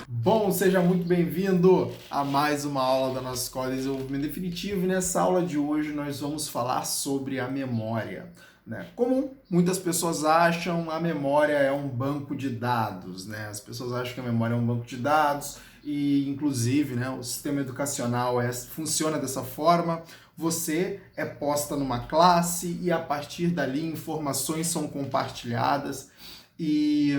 Bom, seja muito bem-vindo a mais uma aula da nossa Escola de Desenvolvimento Definitivo e nessa aula de hoje nós vamos falar sobre a memória, né? Como muitas pessoas acham, a memória é um banco de dados, né? As pessoas acham que a memória é um banco de dados e, inclusive, né, o sistema educacional funciona dessa forma. Você é posta numa classe e a partir dali informações são compartilhadas e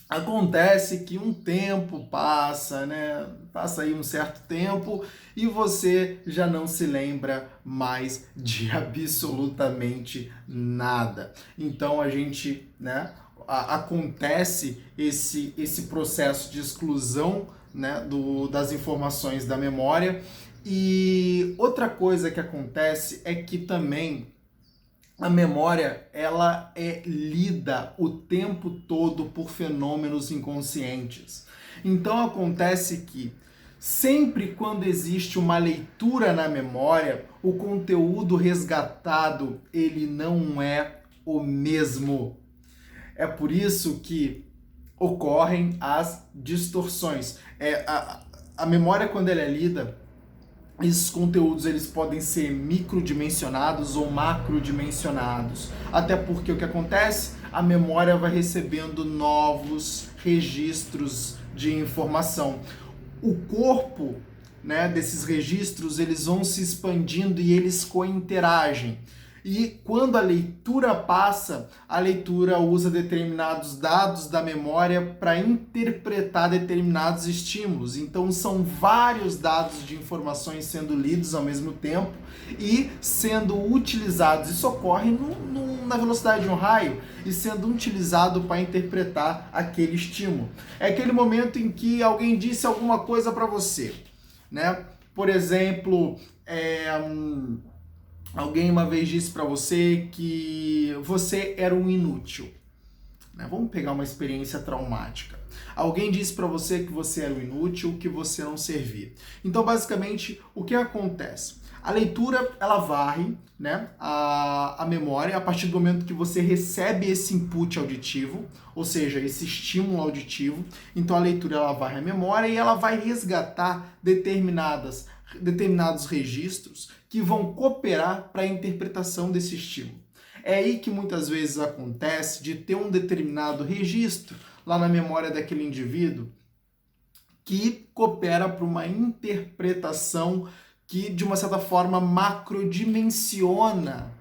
acontece que um tempo passa, né? Passa aí um certo tempo e você já não se lembra mais de absolutamente nada. Então a gente, né? Acontece esse processo de exclusão, né? Das informações da memória. E outra coisa que acontece é que também a memória, ela é lida o tempo todo por fenômenos inconscientes. Então acontece que sempre quando existe uma leitura na memória, o conteúdo resgatado, ele não é o mesmo. É por isso que ocorrem as distorções. A memória, quando ela é lida, esses conteúdos eles podem ser microdimensionados ou macrodimensionados. Até porque o que acontece? A memória vai recebendo novos registros de informação. O corpo, né, desses registros eles vão se expandindo e eles cointeragem. E quando a leitura passa, a leitura usa determinados dados da memória para interpretar determinados estímulos. Então são vários dados de informações sendo lidos ao mesmo tempo e sendo utilizados. Isso ocorre na velocidade de um raio e sendo utilizado para interpretar aquele estímulo. É aquele momento em que alguém disse alguma coisa para você, né? Por exemplo, alguém uma vez disse para você que você era um inútil. Né? Vamos pegar uma experiência traumática. Alguém disse para você que você era um inútil, que você não servia. Então, basicamente, o que acontece? A leitura, ela varre, né, a memória a partir do momento que você recebe esse input auditivo, ou seja, esse estímulo auditivo. Então, a leitura, ela varre a memória e ela vai resgatar determinados registros que vão cooperar para a interpretação desse estímulo. É aí que muitas vezes acontece de ter um determinado registro lá na memória daquele indivíduo que coopera para uma interpretação que, de uma certa forma, macrodimensiona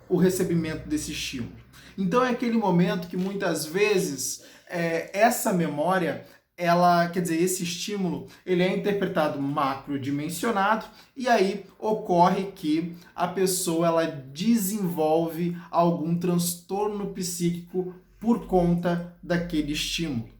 o recebimento desse estímulo. Então é aquele momento que muitas vezes essa memória, esse estímulo, ele é interpretado macrodimensionado e aí ocorre que a pessoa ela desenvolve algum transtorno psíquico por conta daquele estímulo.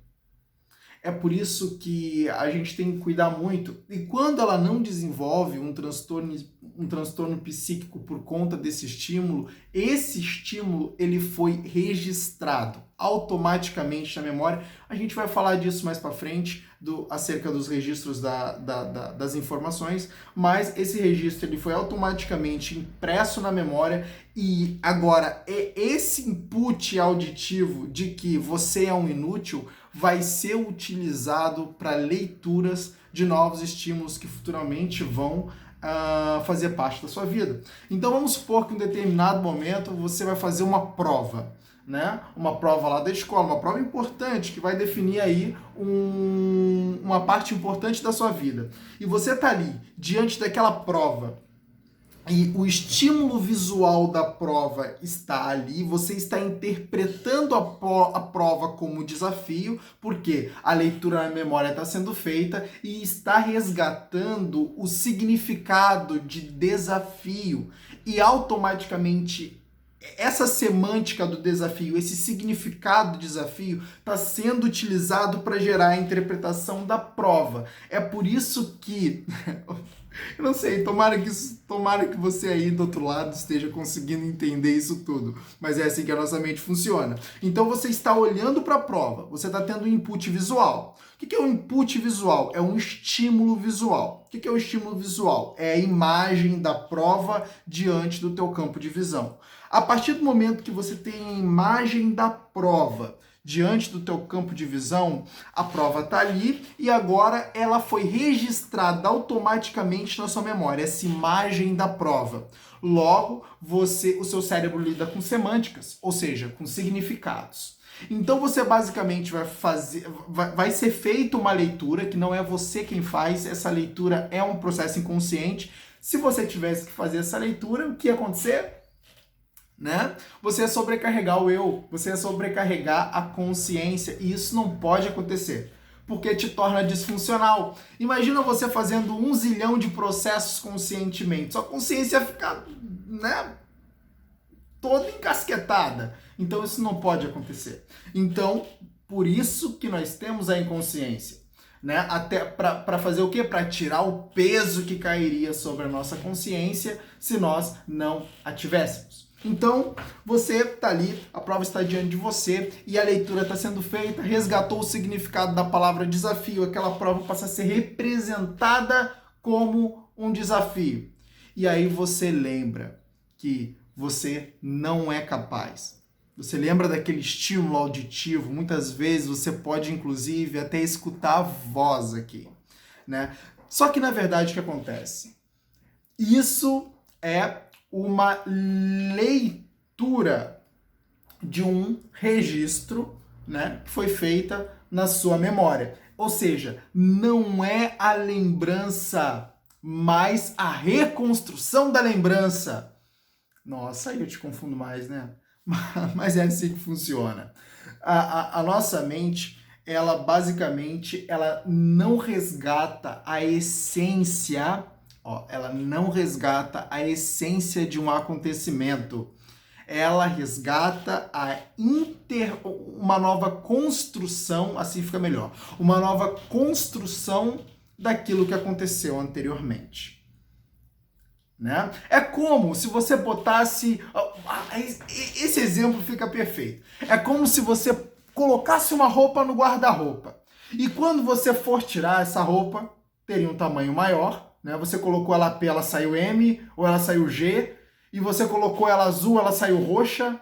É por isso que a gente tem que cuidar muito. E quando ela não desenvolve um transtorno psíquico por conta desse estímulo, esse estímulo ele foi registrado automaticamente na memória. A gente vai falar disso mais para frente, acerca dos registros das informações, mas esse registro ele foi automaticamente impresso na memória e agora esse input auditivo de que você é um inútil vai ser utilizado para leituras de novos estímulos que futuramente vão fazer parte da sua vida. Então vamos supor que em um determinado momento você vai fazer uma prova, né? Uma prova lá da escola, uma prova importante que vai definir aí uma parte importante da sua vida. E você está ali diante daquela prova e o estímulo visual da prova está ali, você está interpretando a prova como desafio, porque a leitura na memória está sendo feita e está resgatando o significado de desafio. E automaticamente essa semântica do desafio, esse significado do desafio está sendo utilizado para gerar a interpretação da prova. É por isso que Eu não sei, tomara que você aí do outro lado esteja conseguindo entender isso tudo. Mas é assim que a nossa mente funciona. Então você está olhando para a prova, você está tendo um input visual. O que é um input visual? É um estímulo visual. O que é o estímulo visual? É a imagem da prova diante do teu campo de visão. A partir do momento que você tem a imagem da prova diante do teu campo de visão, a prova está ali e agora ela foi registrada automaticamente na sua memória, essa imagem da prova. Logo, o seu cérebro lida com semânticas, ou seja, com significados. Então você basicamente vai ser feita uma leitura, que não é você quem faz, essa leitura é um processo inconsciente. Se você tivesse que fazer essa leitura, o que ia acontecer? Né? Você ia sobrecarregar o eu, você ia sobrecarregar a consciência, e isso não pode acontecer, porque te torna disfuncional. Imagina você fazendo 1 zilhão de processos conscientemente, sua consciência ia ficar, né, toda encasquetada. Então isso não pode acontecer. Então, por isso que nós temos a inconsciência, né? Até para fazer o quê? Para tirar o peso que cairia sobre a nossa consciência se nós não a tivéssemos. Então, você está ali, a prova está diante de você e a leitura está sendo feita, resgatou o significado da palavra desafio, aquela prova passa a ser representada como um desafio. E aí você lembra que você não é capaz. Você lembra daquele estímulo auditivo? Muitas vezes você pode, inclusive, até escutar a voz aqui, né? Só que, na verdade, o que acontece? Isso é uma leitura de um registro, né, que foi feita na sua memória. Ou seja, não é a lembrança, mas a reconstrução da lembrança. Nossa, aí eu te confundo mais, né? Mas é assim que funciona. A nossa mente, ela basicamente, ela não resgata a essência. Ela não resgata a essência de um acontecimento. Ela resgata uma nova construção, assim fica melhor, uma nova construção daquilo que aconteceu anteriormente. Né? É como se você botasse... Esse exemplo fica perfeito. É como se você colocasse uma roupa no guarda-roupa. E quando você for tirar essa roupa, teria um tamanho maior, né? Você colocou ela P, ela saiu M, ou ela saiu G, e você colocou ela azul, ela saiu roxa.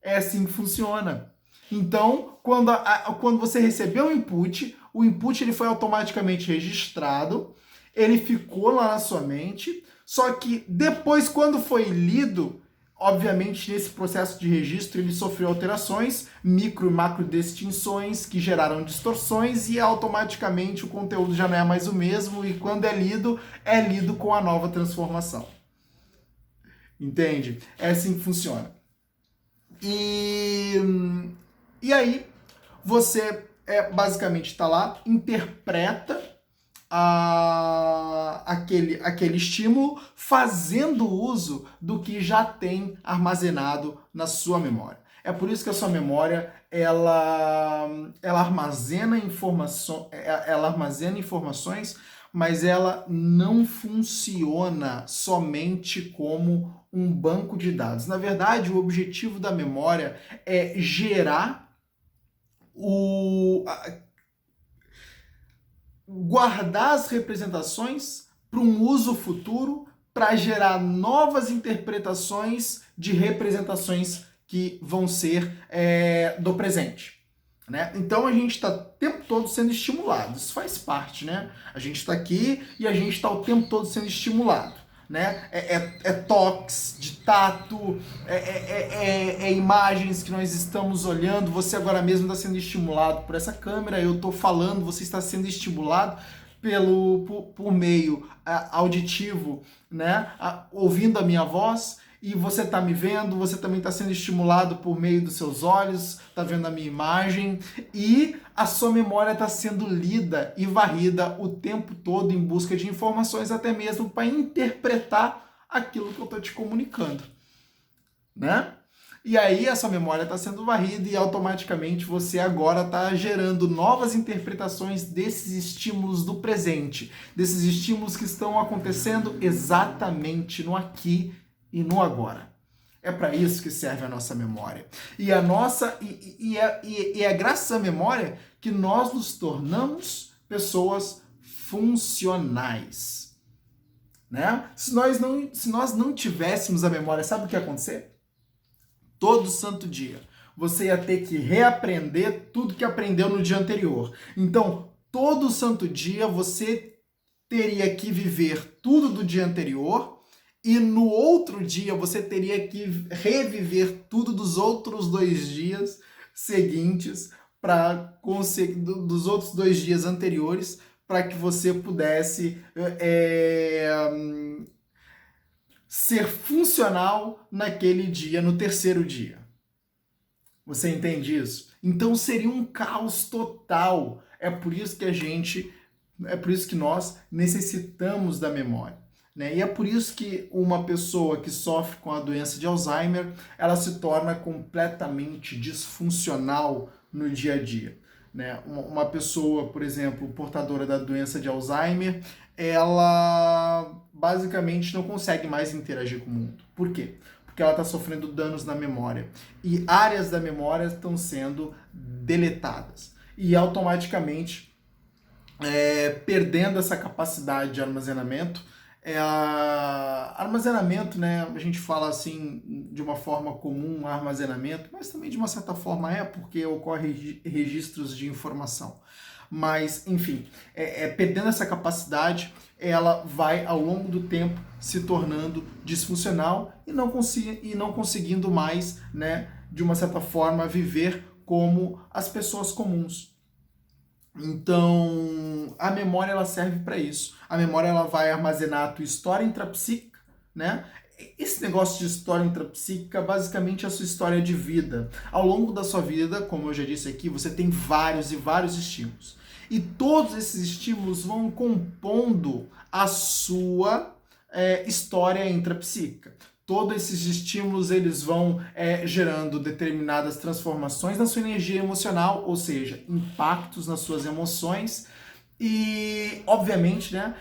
É assim que funciona. Então, quando você recebeu o input ele foi automaticamente registrado, ele ficou lá na sua mente, só que depois, quando foi lido, obviamente, nesse processo de registro, ele sofreu alterações, micro e macro distinções que geraram distorções e automaticamente o conteúdo já não é mais o mesmo e quando é lido com a nova transformação. Entende? É assim que funciona. E aí, você basicamente está lá, interpreta aquele estímulo, fazendo uso do que já tem armazenado na sua memória. É por isso que a sua memória ela armazena informações, mas ela não funciona somente como um banco de dados. Na verdade, o objetivo da memória é gerar guardar as representações para um uso futuro, para gerar novas interpretações de representações que vão ser do presente. Né? Então a gente está o tempo todo sendo estimulado, isso faz parte, né? A gente está aqui e a gente está o tempo todo sendo estimulado. Né? Toques de tato, imagens que nós estamos olhando, você agora mesmo está sendo estimulado por essa câmera, eu estou falando, você está sendo estimulado por meio auditivo, né? Ouvindo a minha voz, e você está me vendo, você também está sendo estimulado por meio dos seus olhos, está vendo a minha imagem, e a sua memória está sendo lida e varrida o tempo todo em busca de informações, até mesmo para interpretar aquilo que eu estou te comunicando. Né? E aí essa memória está sendo varrida e automaticamente você agora está gerando novas interpretações desses estímulos do presente, desses estímulos que estão acontecendo exatamente no aqui e no agora. É para isso que serve a nossa memória. E é graças à memória que nós nos tornamos pessoas funcionais. Né? Se nós não tivéssemos a memória, sabe o que ia acontecer? Todo santo dia você ia ter que reaprender tudo que aprendeu no dia anterior. Então, todo santo dia você teria que viver tudo do dia anterior e no outro dia você teria que reviver tudo dos outros 2 dias seguintes para conseguir dos outros 2 dias anteriores para que você pudesse ser funcional naquele dia, no terceiro dia. Você entende isso? Então seria um caos total. É por isso que nós necessitamos da memória. Né? E é por isso que uma pessoa que sofre com a doença de Alzheimer, ela se torna completamente disfuncional no dia a dia. Né? Uma pessoa, por exemplo, portadora da doença de Alzheimer, ela basicamente não consegue mais interagir com o mundo. Por quê? Porque ela está sofrendo danos na memória. E áreas da memória estão sendo deletadas. E automaticamente, perdendo essa capacidade de armazenamento, armazenamento, né? A gente fala assim de uma forma comum, armazenamento, mas também de uma certa forma porque ocorre registros de informação. Mas, enfim, perdendo essa capacidade, ela vai, ao longo do tempo, se tornando disfuncional e não conseguindo mais, né, de uma certa forma, viver como as pessoas comuns. Então, a memória ela serve para isso. A memória ela vai armazenar a tua história intrapsíquica, né? Esse negócio de história intrapsíquica basicamente é a sua história de vida. Ao longo da sua vida, como eu já disse aqui, você tem vários e vários estímulos. E todos esses estímulos vão compondo a sua história intrapsíquica. Todos esses estímulos eles vão gerando determinadas transformações na sua energia emocional, ou seja, impactos nas suas emoções. E, obviamente, né,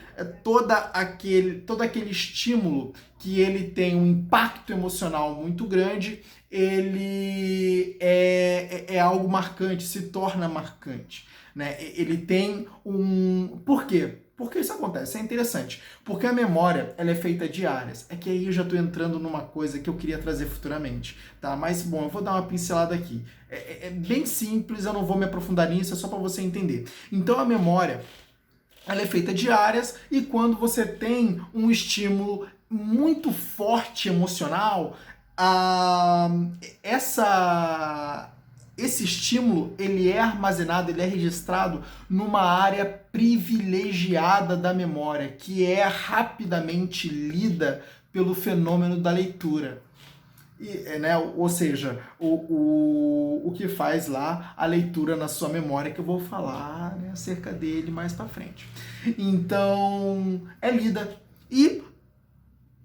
todo aquele estímulo que ele tem um impacto emocional muito grande, ele é algo marcante, se torna marcante. Né? Ele tem um... Por quê? Por que isso acontece? É interessante. Porque a memória ela é feita de áreas. É que aí eu já estou entrando numa coisa que eu queria trazer futuramente. Tá? Mas, bom, eu vou dar uma pincelada aqui. É bem simples, eu não vou me aprofundar nisso, é só para você entender. Então, a memória ela é feita de áreas e quando você tem um estímulo muito forte emocional, esse estímulo ele é armazenado, ele é registrado numa área privilegiada da memória, que é rapidamente lida pelo fenômeno da leitura. Né? Ou seja, o que faz lá a leitura na sua memória, que eu vou falar, né, acerca dele mais para frente. Então, é lida. E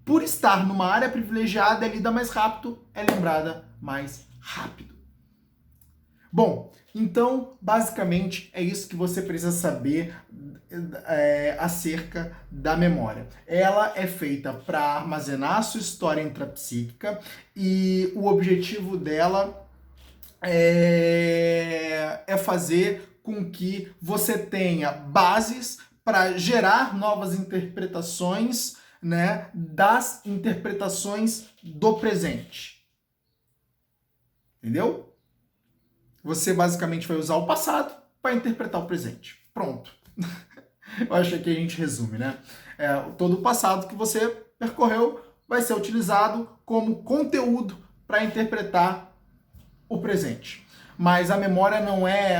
por estar numa área privilegiada, é lida mais rápido, é lembrada mais rápido. Bom, então, basicamente, é isso que você precisa saber acerca da memória. Ela é feita para armazenar a sua história intrapsíquica e o objetivo dela é fazer com que você tenha bases para gerar novas interpretações, né, das interpretações do presente. Entendeu? Você basicamente vai usar o passado para interpretar o presente. Pronto. Eu acho que a gente resume, né? Todo o passado que você percorreu vai ser utilizado como conteúdo para interpretar o presente. Mas a memória não é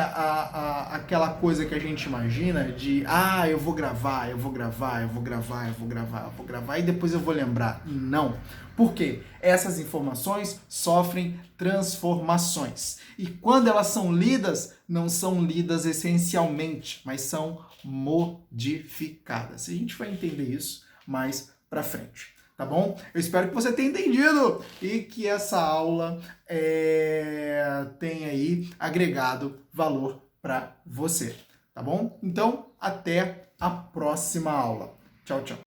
aquela coisa que a gente imagina de eu vou gravar e depois eu vou lembrar. Não. Por quê? Essas informações sofrem transformações. E quando elas são lidas, não são lidas essencialmente, mas são modificadas. A gente vai entender isso mais pra frente. tá bom? Eu espero que você tenha entendido e que essa aula tenha aí agregado valor para você, tá bom? Então, até a próxima aula. Tchau, tchau.